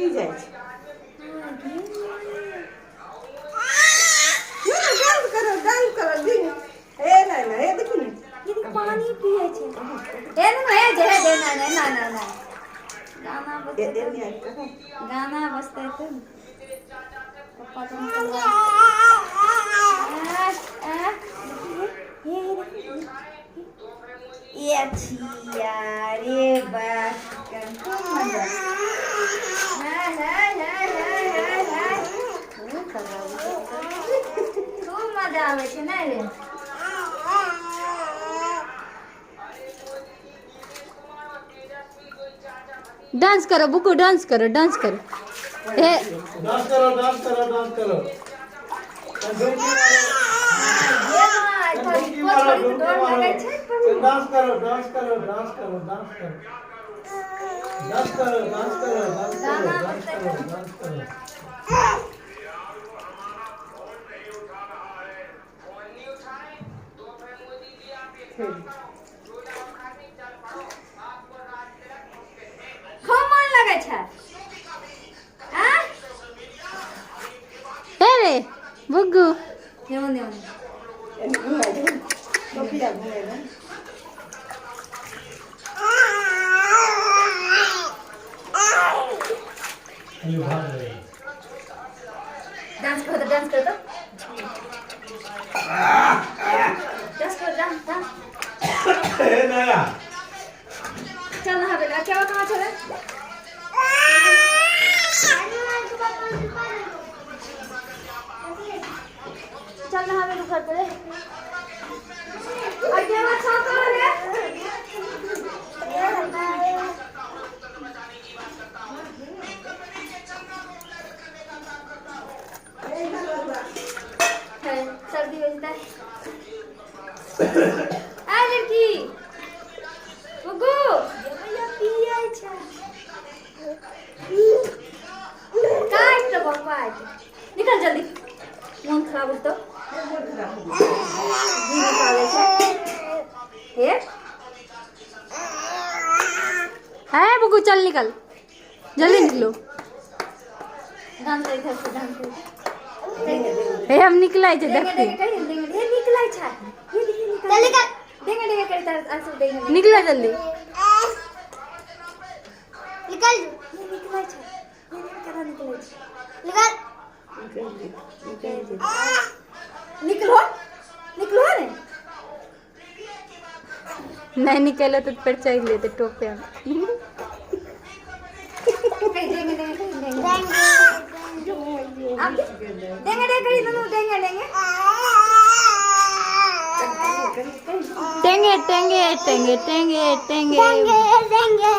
પી જાય છે. ડાન્સ કરો દીને. એ ના એ દેખો ને. पानी पिए छे एनु ए जे दे ना गाना એ बजते દે तो ને આ કરો. गाना बजते तो पप्पा तुम ये छिया रे बस खूब मजा खूब मजा आवे छे ना रे डांस करो बुकु डांस करो हे डांस करो. डांस करो. मन लगे छे हां हे रे बुगु नेवन એને ઘુમાય દે. ટોપિયા ઘુમાય દે. ये भाग रही. डांस करो डांस करो डांस ए नया. चल ना बेटा क्या कहां चले चल ना हमें रुक कर आगे मत छातो रे सर्दी हो जाता है आ लड़की गुगु ये भैया पिया छे काट तो बाबा निकल जल्दी मन खराब हो तो जी निकाले छे हे है बुगु चल निकल जल्दी निकलो डांस करे थे डांस करे हे हम निकलाय छे देखते देंगे ये निकलाय छे ये निकल निकल देंगे करे तार आंसू देंगे निकला जल्दी निकल ये निकलाय छे ये करा निकलाय छे निकल निकलो निकलो ने नहीं निकलो तो पेड़ चढ़ लेते टोपे में देंगे टेंगे टेंगे टेंगे टेंगे टेंगे देंगे